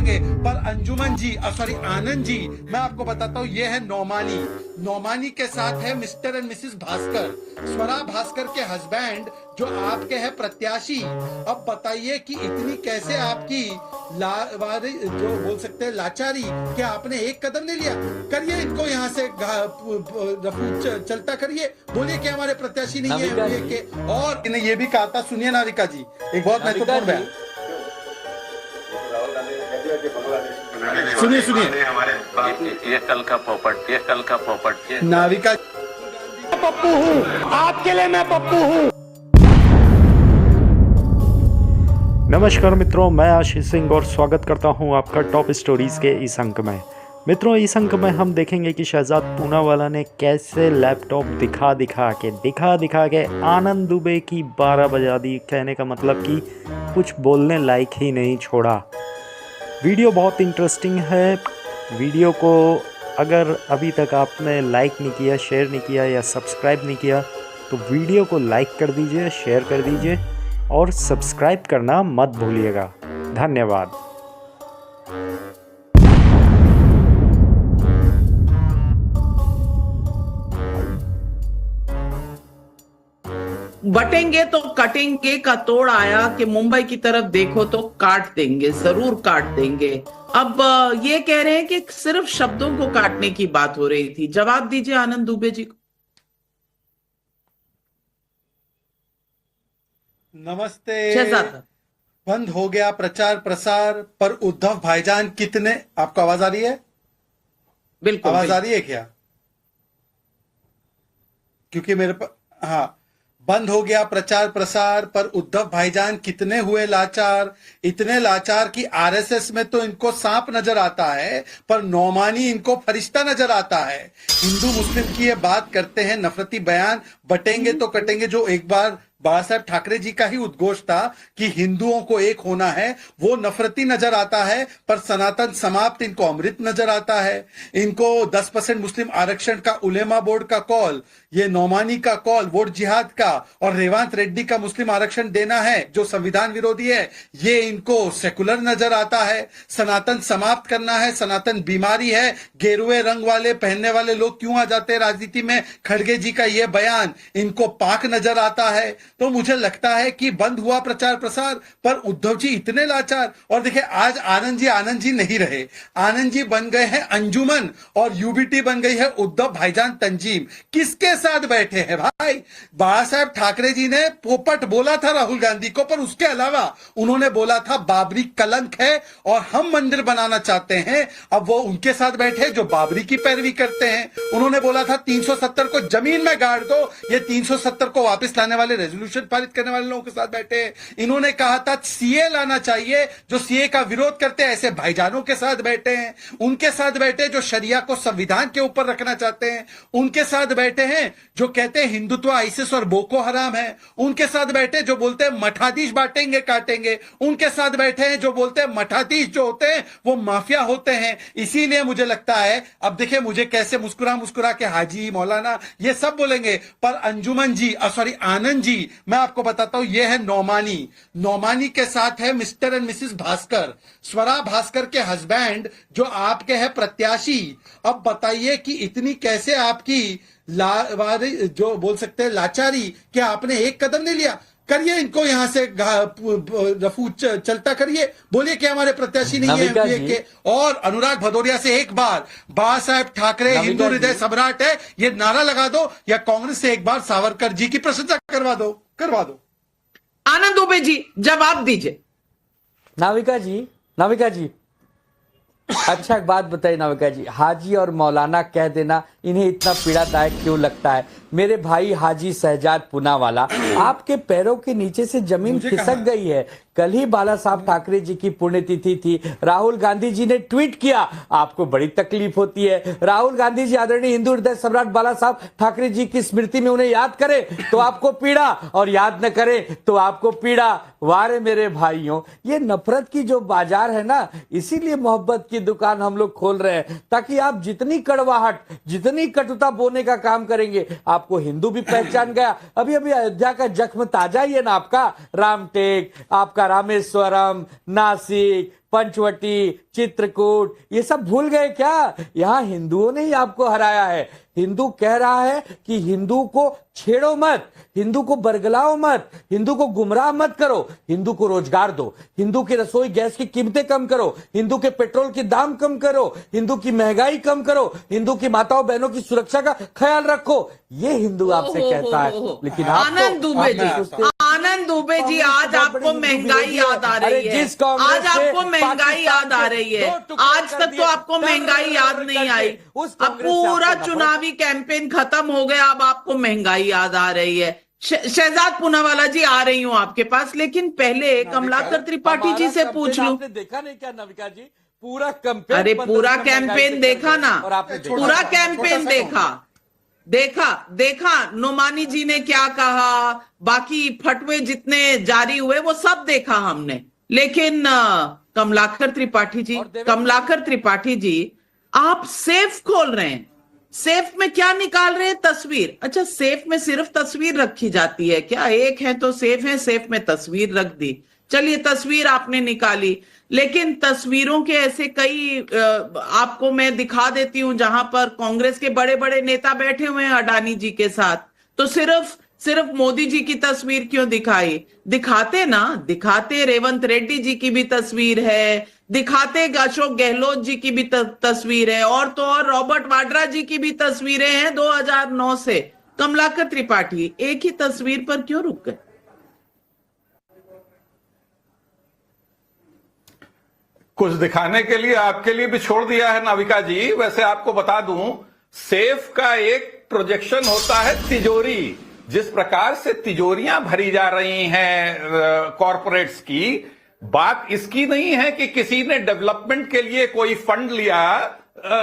बोलेंगे, पर अंजुमन जी सॉरी आनंद जी, मैं आपको बताता हूँ ये है नौमानी। नौमानी के साथ है mister and Mrs Bhaskar, Swara Bhaskar के हस्बैंड जो आपके हैं प्रत्याशी। अब बताइए कि इतनी कैसे आपकी जो बोल सकते हैं लाचारी, क्या आपने एक कदम नहीं लिया? करिए इनको यहाँ से रफू चलता करिए, बोलिए कि हमारे प्रत्याशी नहीं है के। और इन्हें ये भी कहा था, सुनिए नाविका जी, एक बहुत महत्वपूर्ण बयान सुनिए ये कल का पोपट नाविका। पप्पू हूँ, आपके लिए मैं पप्पू हूँ। नमस्कार मित्रों, मैं आशीष सिंह और स्वागत करता हूं आपका टॉप स्टोरीज के इस अंक में। मित्रों, इस अंक में हम देखेंगे कि शहजाद पूनावाला ने कैसे लैपटॉप दिखा दिखा के आनंद दुबे की 12 बजा दी। कहने का मतलब कि कुछ बोलने लायक ही नहीं छोड़ा। वीडियो बहुत इंटरेस्टिंग है। वीडियो को अगर अभी तक आपने लाइक नहीं किया, शेयर नहीं किया या सब्सक्राइब नहीं किया तो वीडियो को लाइक कर दीजिए, शेयर कर दीजिए और सब्सक्राइब करना मत भूलिएगा। धन्यवाद। बटेंगे तो कटेंगे का तोड़ आया कि मुंबई की तरफ देखो तो काट देंगे, जरूर काट देंगे। अब ये कह रहे हैं कि सिर्फ शब्दों को काटने की बात हो रही थी। जवाब दीजिए आनंद दुबे जी को। नमस्ते। शहजाद, बंद हो गया प्रचार प्रसार, पर उद्धव भाईजान कितने, आपको आवाज आ रही है? बिल्कुल आवाज आ रही है क्या? क्योंकि मेरे पास, हाँ, बंद हो गया प्रचार प्रसार, पर उद्धव भाईजान कितने हुए लाचार। इतने लाचार कि आरएसएस में तो इनको सांप नजर आता है, पर नौमानी इनको फरिश्ता नजर आता है। हिंदू मुस्लिम की ये बात करते हैं, नफरती बयान, बटेंगे तो कटेंगे, जो एक बार बाला साहब ठाकरे जी का ही उद्घोष था कि हिंदुओं को एक होना है, वो नफरती नजर आता है। पर सनातन समाप्त इनको अमृत नजर आता है। इनको 10% मुस्लिम आरक्षण का उलेमा बोर्ड का कॉल, ये नौमानी का कॉल वोट जिहाद का, और रेवंत रेड्डी का मुस्लिम आरक्षण देना है जो संविधान विरोधी है, ये इनको सेकुलर नजर आता है। सनातन समाप्त करना है, सनातन बीमारी है, गेरुए रंग वाले पहनने वाले लोग क्यों आ जाते हैं राजनीति में, खड़गे जी का यह बयान इनको पाक नजर आता है। तो मुझे लगता है कि बंद हुआ प्रचार प्रसार, पर उद्धव जी इतने लाचार। और देखिए, आज आनंद जी नहीं रहे, आनंद जी बन गए हैं अंजुमन, और यूबीटी बन गई है उद्धव भाईजान तंजीम। किसके साथ बैठे हैं भाई? बाला साहब ठाकरे जी ने पोपट बोला था राहुल गांधी को, पर उसके अलावा उन्होंने बोला था बाबरी कलंक है और हम मंदिर बनाना चाहते हैं। अब वो उनके साथ बैठे जो बाबरी की पैरवी करते हैं। उन्होंने बोला था 370 को जमीन में गाड़ दो, ये 370 को वापस लाने वाले रेजोल्यूशन पारित करने वाले लोगों के साथ बैठे। इन्होंने कहा था सीए लाना चाहिए, जो सीए का विरोध करते हैं, ऐसे भाईजानों के साथ बैठे हैं। उनके साथ बैठे जो शरिया को संविधान के ऊपर रखना चाहते हैं। उनके साथ बैठे हैं जो कहते हैं हिंदुत्व आईसिस और बोको हराम है। उनके साथ बैठे जो बोलते हैं मठाधीश बांटेंगे काटेंगे। उनके साथ बैठे हैं जो बोलते हैं मठाधीश जो होते हैं वो माफिया होते हैं। इसीलिए मुझे लगता है, अब देखिए मुझे कैसे मुस्कुरा मुस्कुरा के हाजी मौलाना ये सब बोलेंगे, पर अंजुमन जी सॉरी आनंद जी, मैं आपको बताता हूं ये है नौमानी। नौमानी के साथ है mister and Mrs Bhaskar, Swara Bhaskar के हस्बैंड जो आपके हैं प्रत्याशी। अब बताइए कि इतनी कैसे आपकी जो बोल सकते हैं लाचारी, क्या आपने एक कदम नहीं लिया? करिए इनको यहाँ से रफू चलता करिए, बोलिए कि हमारे प्रत्याशी नहीं है के। और अनुराग भदौरिया से एक बार बाला साहब ठाकरे हिंदू हृदय सम्राट है ये नारा लगा दो, या कांग्रेस से एक बार सावरकर जी की प्रशंसा करवा दो। आनंद दुबे जी जवाब दीजिए। नाविका जी अच्छा एक बात बताइए नाविका जी, हाजी और मौलाना कह देना इन्हें इतना पीड़ादायक क्यों लगता है? मेरे भाई हाजी शहजाद पूनावाला, आपके पैरों के नीचे से जमीन खिसक गई है। कल ही बाला साहब ठाकरे जी की पुण्यतिथि थी। राहुल गांधी जी ने ट्वीट किया, आपको बड़ी तकलीफ होती है। राहुल गांधी जी आदरणीय हिंदू हृदय सम्राट बाला साहब ठाकरे जी की स्मृति में उन्हें याद करे तो आपको पीड़ा, और याद न करे तो आपको पीड़ा। वारे मेरे भाइयों, ये नफरत की जो बाजार है ना, इसीलिए मोहब्बत की दुकान हम लोग खोल रहे हैं, ताकि आप जितनी कड़वाहट, जितनी कटुता बोने का काम करेंगे, आपको हिंदू भी पहचान गया। अभी अभी अयोध्या का जख्म ताजा ही है ना आपका, रामटेक, आपका रामेश्वरम, नासिक, पंचवटी, चित्रकूट, ये सब भूल गए क्या? यहाँ हिंदुओं ने ही आपको हराया है। हिंदू कह रहा है कि हिंदू को छेड़ो मत, हिंदू को बरगलाओ मत, हिंदू को गुमराह मत करो, हिंदू को रोजगार दो, हिंदू की रसोई गैस की कीमतें कम करो, हिंदू के पेट्रोल के दाम कम करो, हिंदू की महंगाई कम करो, हिंदू की माताओं बहनों की सुरक्षा का ख्याल रखो। ये हिंदू आपसे कहता है, लेकिन आप आनंद दुबे जी, आनंद दुबे जी, आज आपको महंगाई याद आ रही है। आज आपको महंगाई याद आ रही है। आज तक तो आपको महंगाई याद नहीं आई। अब पूरा चुनावी कैंपेन खत्म हो गया, अब आपको महंगाई याद आ रही है। शहजाद पूनावाला जी, आ रही हूं आपके पास, लेकिन पहले कमलाकर त्रिपाठी जी से पूछ लूं। आपने देखा नहीं क्या नाविका जी? पूरा कैंपेन, अरे पूरा कैंपेन देखा ना, पूरा कैंपेन देखा नोमानी जी ने क्या कहा, बाकी फटवे जितने जारी हुए वो सब देखा हमने। लेकिन कमलाकर त्रिपाठी जी, आप सेफ खोल रहे हैं, सेफ में क्या निकाल रहे हैं? तस्वीर। अच्छा, सेफ में सिर्फ तस्वीर रखी जाती है क्या? एक है तो सेफ है, सेफ में तस्वीर रख दी। चलिए, तस्वीर आपने निकाली, लेकिन तस्वीरों के ऐसे कई आपको मैं दिखा देती हूं जहां पर कांग्रेस के बड़े बड़े नेता बैठे हुए हैं अडानी जी के साथ। तो सिर्फ मोदी जी की तस्वीर क्यों दिखाई? दिखाते रेवंत रेड्डी जी की भी तस्वीर है, दिखाते अशोक गहलोत जी की भी तस्वीर है, और तो और रॉबर्ट वाड्रा जी की भी तस्वीरें हैं 2009 से। कमलाकर त्रिपाठी एक ही तस्वीर पर क्यों रुक गए? कुछ दिखाने के लिए आपके लिए भी छोड़ दिया है नाविका जी। वैसे आपको बता दूं, सेफ का एक प्रोजेक्शन होता है तिजोरी। जिस प्रकार से तिजोरियां भरी जा रही हैं कॉरपोरेट्स की, बात इसकी नहीं है कि किसी ने डेवलपमेंट के लिए कोई फंड लिया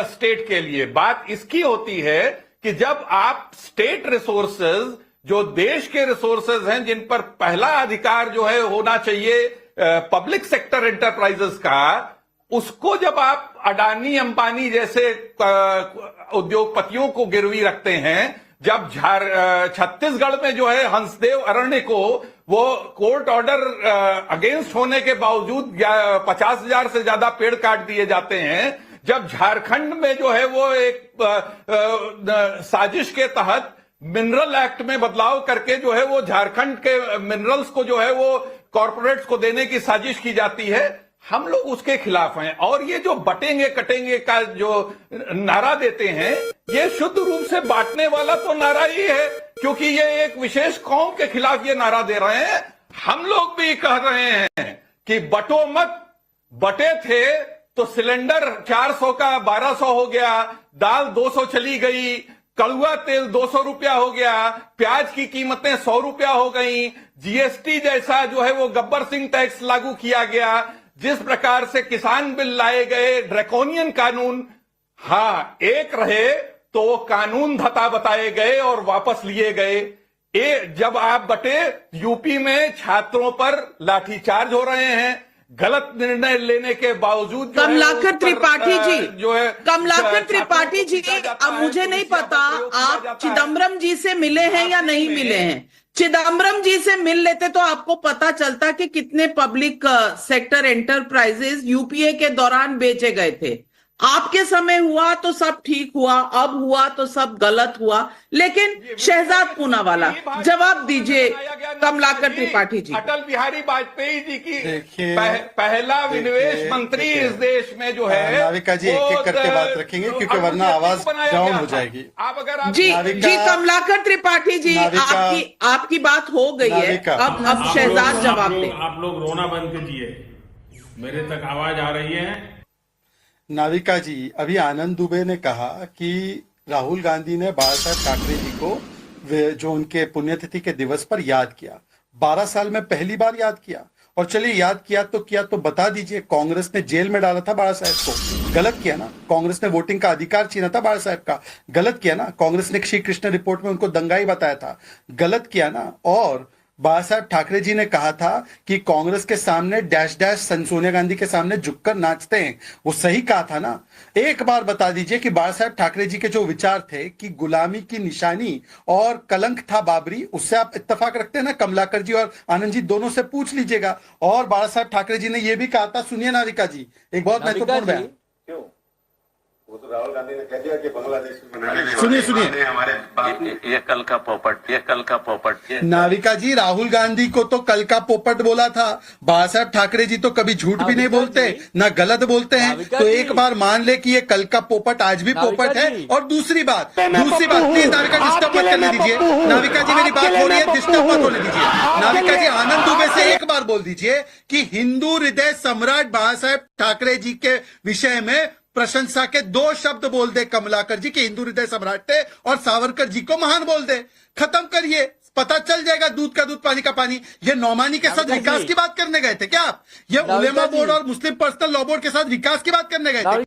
स्टेट के लिए। बात इसकी होती है कि जब आप स्टेट रिसोर्सेज, जो देश के रिसोर्सेज हैं, जिन पर पहला अधिकार जो है होना चाहिए पब्लिक सेक्टर एंटरप्राइजेस का, उसको जब आप अडानी अंबानी जैसे उद्योगपतियों को गिरवी रखते हैं, जब छत्तीसगढ़ में जो है हंसदेव अरण्य को वो कोर्ट ऑर्डर अगेंस्ट होने के बावजूद 50,000 से ज्यादा पेड़ काट दिए जाते हैं, जब झारखंड में जो है वो एक साजिश के तहत मिनरल एक्ट में बदलाव करके जो है वो झारखंड के मिनरल्स को जो है वो कॉर्पोरेट्स को देने की साजिश की जाती है, हम लोग उसके खिलाफ हैं। और ये जो बटेंगे कटेंगे का जो नारा देते हैं, ये शुद्ध रूप से बांटने वाला तो नारा ही है, क्योंकि ये एक विशेष कौम के खिलाफ ये नारा दे रहे हैं। हम लोग भी कह रहे हैं कि बटो मत, बटे थे तो सिलेंडर 400 का 1200 हो गया, दाल 200 चली गई, कड़ुआ तेल 200 रुपया हो गया, प्याज की कीमतें 100 रुपया हो गई, जीएसटी जैसा जो है वो गब्बर सिंह टैक्स लागू किया गया, जिस प्रकार से किसान बिल लाए गए, ड्रैकोनियन कानून, हाँ एक रहे तो वो कानून धता बताए गए और वापस लिए गए। जब आप बटे, यूपी में छात्रों पर लाठीचार्ज हो रहे हैं, गलत निर्णय लेने के बावजूद कमलाकर त्रिपाठी जी जो है, कमलाकर त्रिपाठी जी, अब मुझे नहीं पता आप चिदम्बरम जी से मिले हैं या नहीं मिले हैं। चिदम्बरम जी से मिल लेते तो आपको पता चलता कि कितने पब्लिक सेक्टर एंटरप्राइजेस यूपीए के दौरान बेचे गए थे। आपके समय हुआ तो सब ठीक हुआ, अब हुआ तो सब गलत हुआ। लेकिन शहजाद पूनावाला, जवाब दीजिए कमलाकर त्रिपाठी जी। अटल बिहारी वाजपेयी जी की पहला विनिवेश मंत्री इस देश में जो है, नाविका जी एक एक करके बात रखेंगे क्योंकि वरना आवाज डाउन हो जाएगी। आप अगर जी कमलाकर त्रिपाठी जी, आपकी बात हो गई है, अब शहजाद जवाब दें। आप लोग रोना बंद कीजिए, मेरे तक आवाज आ रही है। नाविका जी, अभी आनंद दुबे ने कहा कि राहुल गांधी ने बाला साहब ठाकरे जी को जो उनके पुण्यतिथि के दिवस पर याद किया, 12 साल में पहली बार याद किया। और चलिए याद किया तो बता दीजिए, कांग्रेस ने जेल में डाला था बाला साहब को, गलत किया ना। कांग्रेस ने वोटिंग का अधिकार छीना था बाला साहब का, गलत किया ना। कांग्रेस ने श्री कृष्ण रिपोर्ट में उनको दंगाई बताया था, गलत किया ना। और बाला साहब ठाकरे जी ने कहा था कि कांग्रेस के सामने डैश डैश सोनिया गांधी के सामने झुककर नाचते हैं, वो सही कहा था ना। एक बार बता दीजिए कि बाला साहब ठाकरे जी के जो विचार थे कि गुलामी की निशानी और कलंक था बाबरी, उससे आप इत्तेफाक रखते हैं ना? कमलाकर जी और आनंद जी दोनों से पूछ लीजिएगा। और बाला साहब ठाकरे जी ने यह भी कहा था, सुनिए नाविका जी, एक बहुत महत्वपूर्ण बयान। वो तो राहुल गांधी ने कह दिया कि बांग्लादेश में सुनिए हमारे ये कल का पोपट, ये कल का पोपट। नाविका जी, राहुल गांधी को तो कल का पोपट बोला था। बाला साहब ठाकरे जी तो कभी झूठ भी नहीं बोलते, ना गलत बोलते हैं। तो एक बार मान ले कि ये कल का पोपट आज भी पोपट है। और दूसरी बात प्लीज नाविका डिस्टर्ब मत करने दीजिए। नाविका जी मेरी बात हो रही है, डिस्टर्ब मत होने दीजिए। नाविका जी, आनंद दुबे से एक बार बोल दीजिए कि हिंदू हृदय सम्राट बाला साहब ठाकरे जी के विषय में प्रशंसा के 2 शब्द बोल दे कमलाकर जी के हिंदू हृदय सम्राट थे, और सावरकर जी को महान बोल दे। खत्म करिए, पता चल जाएगा दूध का दूध पानी का पानी। ये नौमानी के साथ विकास की बात करने गए थे क्या आप? ये उलेमा बोर्ड और मुस्लिम पर्सनल लॉ बोर्ड के साथ विकास की बात करने गए थे?